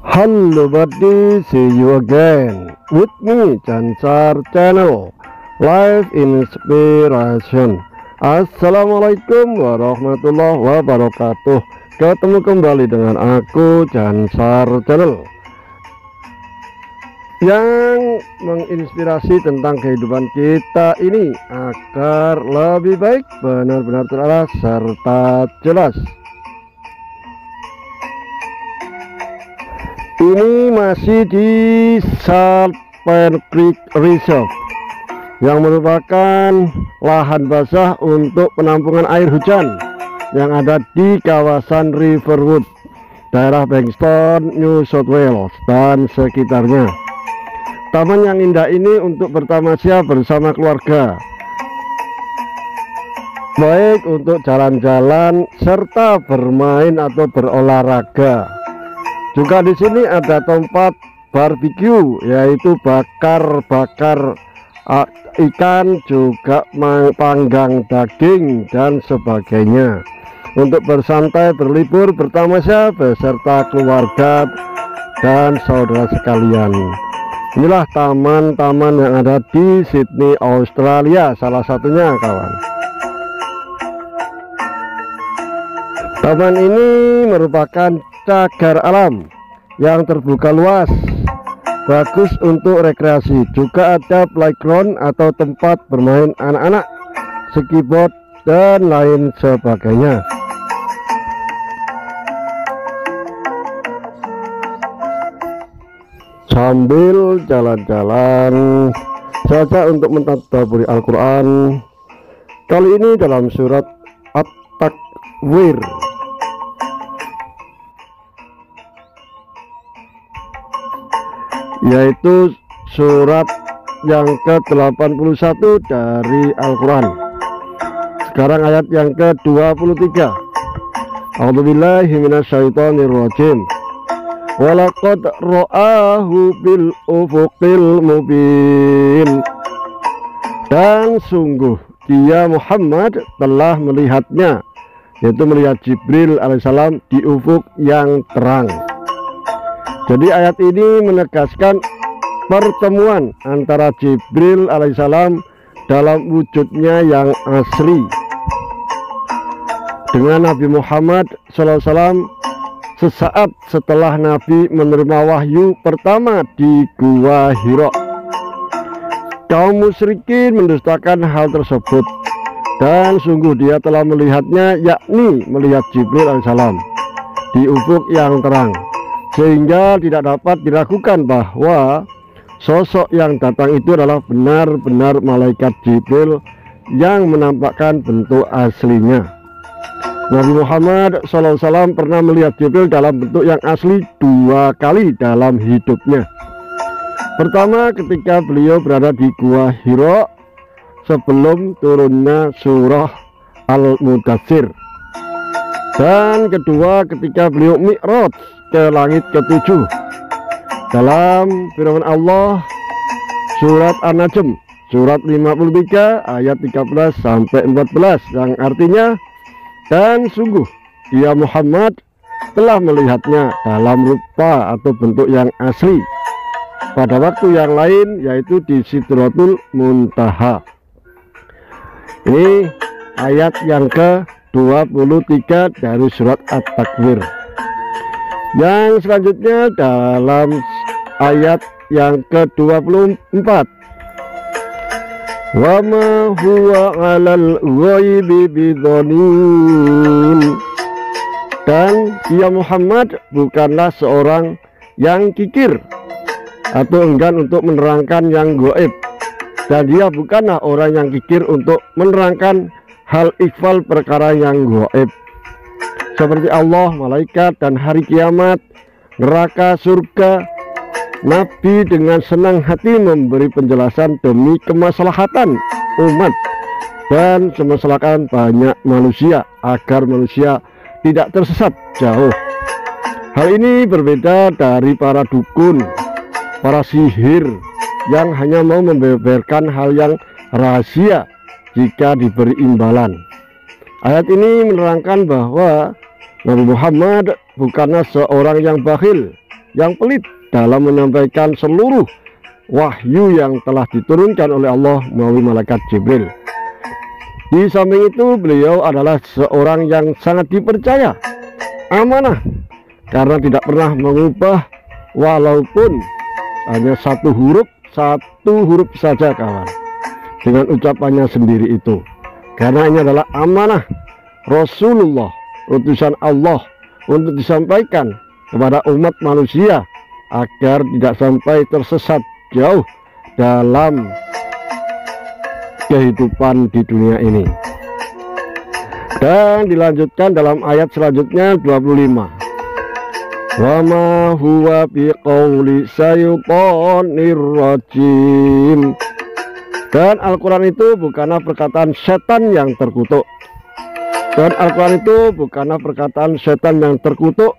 Hello buddy, see you again with me Cansar Channel Live Inspiration. Assalamualaikum warahmatullahi wabarakatuh. Ketemu kembali dengan aku Cansar Channel yang menginspirasi tentang kehidupan kita ini agar lebih baik, benar-benar terarah serta jelas. Ini masih di Saltpans Creek Reserve yang merupakan lahan basah untuk penampungan air hujan yang ada di kawasan Riverwood, daerah Bankstown, New South Wales dan sekitarnya. Taman yang indah ini untuk bertamasya bersama keluarga, baik untuk jalan-jalan serta bermain atau berolahraga. Juga di sini ada tempat barbecue, yaitu bakar-bakar ikan, juga panggang daging dan sebagainya, untuk bersantai, berlibur, bertamasya beserta keluarga dan saudara sekalian. Inilah taman-taman yang ada di Sydney, Australia, salah satunya kawan. Taman ini merupakan cagar alam yang terbuka luas, bagus untuk rekreasi. Juga ada playground atau tempat bermain anak-anak, skiboard dan lain sebagainya. Sambil jalan-jalan saja untuk mentadabburi Al-Quran, kali ini dalam surat At-Takwir yaitu surat yang ke-81 dari Al-Quran. Sekarang ayat yang ke-23. A'udzubillahi minasyaitonirrajim. Walaqad ra'ahu bil ufuqil mubin. Dan sungguh dia Muhammad telah melihatnya, yaitu melihat Jibril alaihissalam di ufuk yang terang. Jadi ayat ini menegaskan pertemuan antara Jibril alaihissalam dalam wujudnya yang asli dengan Nabi Muhammad SAW sesaat setelah Nabi menerima wahyu pertama di Gua Hira. Kaum musyrikin mendustakan hal tersebut, dan sungguh dia telah melihatnya, yakni melihat Jibril alaihissalam di ufuk yang terang, sehingga tidak dapat diragukan bahwa sosok yang datang itu adalah benar-benar malaikat Jibril yang menampakkan bentuk aslinya. Nabi Muhammad SAW pernah melihat Jibril dalam bentuk yang asli 2 kali dalam hidupnya. Pertama ketika beliau berada di Gua Hira sebelum turunnya surah Al-Mudaththir, dan kedua ketika beliau mi'raj ke langit ke-7 dalam firman Allah surat An-Najm surat 53 ayat 13 sampai 14, yang artinya, dan sungguh dia Muhammad telah melihatnya dalam rupa atau bentuk yang asli pada waktu yang lain, yaitu di Sidratul Muntaha. Ini ayat yang ke-23 dari surat At-Takwir. Yang selanjutnya dalam ayat yang ke-24. Wa ma huwa 'alal ghaibi bidhanin. Dan dia Muhammad bukanlah seorang yang kikir atau enggan untuk menerangkan yang gaib, dan dia bukanlah orang yang kikir untuk menerangkan hal ikhfal perkara yang gaib, seperti Allah, malaikat, dan hari kiamat, neraka, surga. Nabi dengan senang hati memberi penjelasan demi kemaslahatan umat dan kemaslahatan banyak manusia, agar manusia tidak tersesat jauh. Hal ini berbeda dari para dukun, para sihir yang hanya mau membeberkan hal yang rahasia jika diberi imbalan. Ayat ini menerangkan bahwa Nabi Muhammad bukanlah seorang yang bakhil yang pelit dalam menyampaikan seluruh wahyu yang telah diturunkan oleh Allah melalui malaikat Jibril. Di samping itu, beliau adalah seorang yang sangat dipercaya, amanah, karena tidak pernah mengubah walaupun hanya satu huruf saja kawan, dengan ucapannya sendiri itu. Karena ini adalah amanah Rasulullah, utusan Allah, untuk disampaikan kepada umat manusia agar tidak sampai tersesat jauh dalam kehidupan di dunia ini. Dan dilanjutkan dalam ayat selanjutnya 25. Wa ma huwa biqauli syaitonir rajim. Dan Al-Quran itu bukanlah perkataan setan yang terkutuk. Dan Al-Quran itu bukanlah perkataan setan yang terkutuk.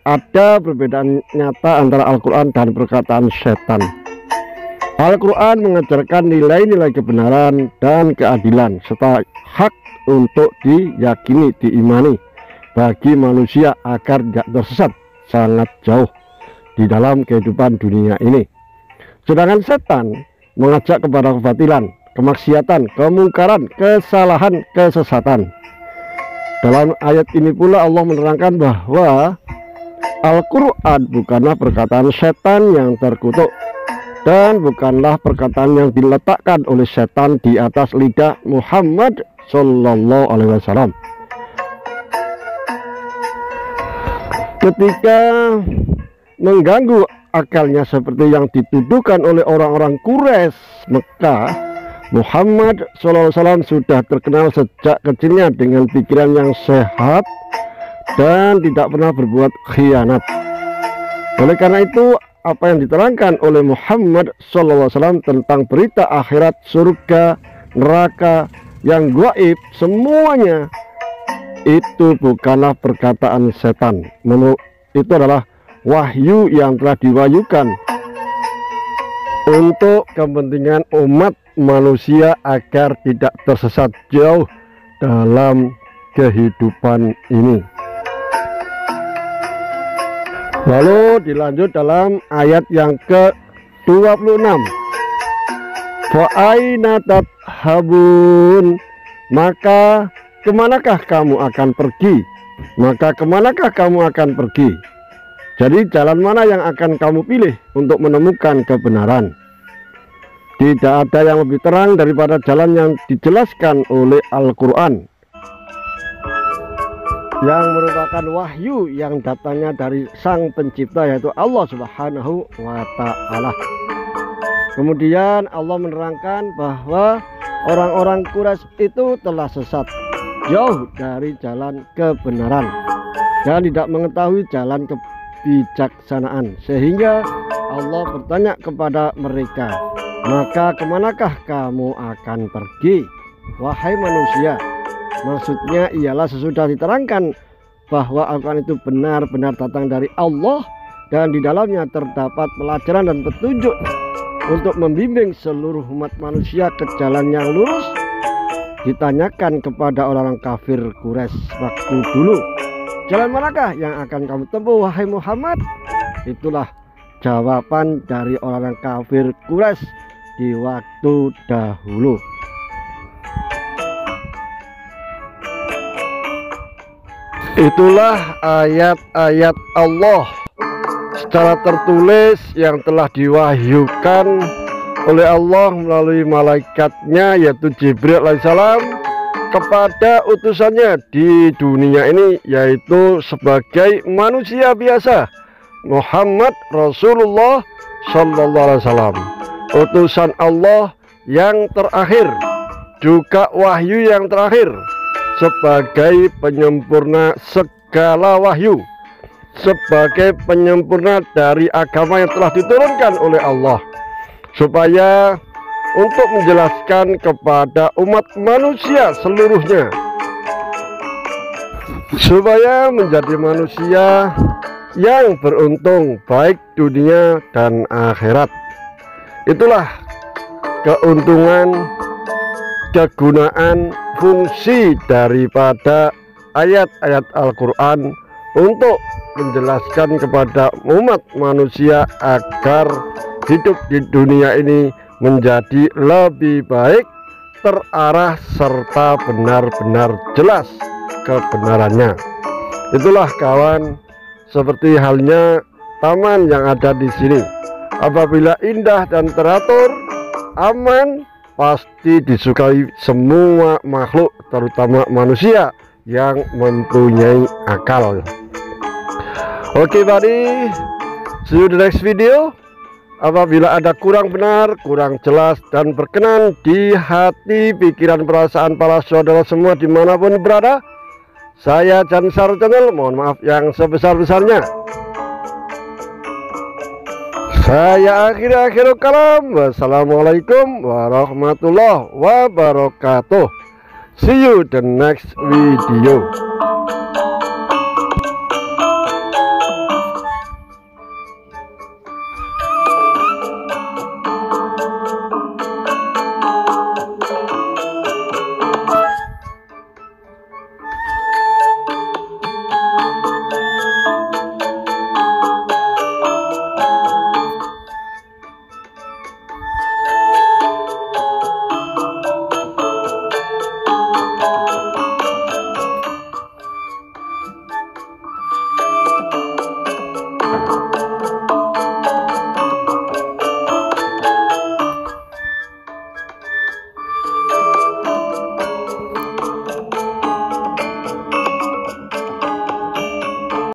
Ada perbedaan nyata antara Al-Quran dan perkataan setan. Al-Quran mengajarkan nilai-nilai kebenaran dan keadilan serta hak untuk diyakini, diimani bagi manusia agar tidak tersesat sangat jauh di dalam kehidupan dunia ini. Sedangkan setan mengajak kepada kebatilan, kemaksiatan, kemungkaran, kesalahan, kesesatan. Dalam ayat ini pula Allah menerangkan bahwa Al-Quran bukanlah perkataan setan yang terkutuk, dan bukanlah perkataan yang diletakkan oleh setan di atas lidah Muhammad Sallallahu Alaihi Wasallam. Ketika mengganggu akalnya seperti yang dituduhkan oleh orang-orang Quraisy Mekah, Muhammad Sallallahu Alaihi Wasallam sudah terkenal sejak kecilnya dengan pikiran yang sehat dan tidak pernah berbuat khianat. Oleh karena itu, apa yang diterangkan oleh Muhammad SAW tentang berita akhirat, surga, neraka, yang gaib, semuanya itu bukanlah perkataan setan. Itu adalah wahyu yang telah diwahyukan untuk kepentingan umat manusia agar tidak tersesat jauh dalam kehidupan ini. Lalu dilanjut dalam ayat yang ke-26. Fa aina tadhhabun, maka kemanakah kamu akan pergi? Maka kemanakah kamu akan pergi? Jadi jalan mana yang akan kamu pilih untuk menemukan kebenaran? Tidak ada yang lebih terang daripada jalan yang dijelaskan oleh Al-Quran, yang merupakan wahyu yang datangnya dari Sang Pencipta, yaitu Allah Subhanahu wa Ta'ala. Kemudian Allah menerangkan bahwa orang-orang Quraisy itu telah sesat jauh dari jalan kebenaran dan tidak mengetahui jalan kebijaksanaan, sehingga Allah bertanya kepada mereka, maka kemanakah kamu akan pergi, wahai manusia? Maksudnya ialah sesudah diterangkan bahwa Al-Quran itu benar-benar datang dari Allah dan di dalamnya terdapat pelajaran dan petunjuk untuk membimbing seluruh umat manusia ke jalan yang lurus. Ditanyakan kepada orang-orang kafir Quraisy waktu dulu, jalan manakah yang akan kamu tempuh wahai Muhammad? Itulah jawaban dari orang-orang kafir Quraisy di waktu dahulu. Itulah ayat-ayat Allah secara tertulis yang telah diwahyukan oleh Allah melalui malaikatnya, yaitu Jibril alaihissalam, kepada utusannya di dunia ini, yaitu sebagai manusia biasa, Muhammad Rasulullah Sallallahu Alaihi Wasallam, utusan Allah yang terakhir, juga wahyu yang terakhir, sebagai penyempurna segala wahyu, sebagai penyempurna dari agama yang telah diturunkan oleh Allah, supaya untuk menjelaskan kepada umat manusia seluruhnya, supaya menjadi manusia yang beruntung baik dunia dan akhirat. Itulah keuntungan, kegunaan, fungsi daripada ayat-ayat Al-Quran untuk menjelaskan kepada umat manusia agar hidup di dunia ini menjadi lebih baik, terarah, serta benar-benar jelas kebenarannya. Itulah kawan, seperti halnya taman yang ada di sini. Apabila indah dan teratur, aman, pasti disukai semua makhluk, terutama manusia yang mempunyai akal. Oke buddy, see you the next video. Apabila ada kurang benar, kurang jelas dan berkenan di hati, pikiran, perasaan para saudara semua dimanapun berada, saya Jansar Channel mohon maaf yang sebesar-besarnya. Saya akhir kalam. Wassalamualaikum warahmatullahi wabarakatuh. See you the next video.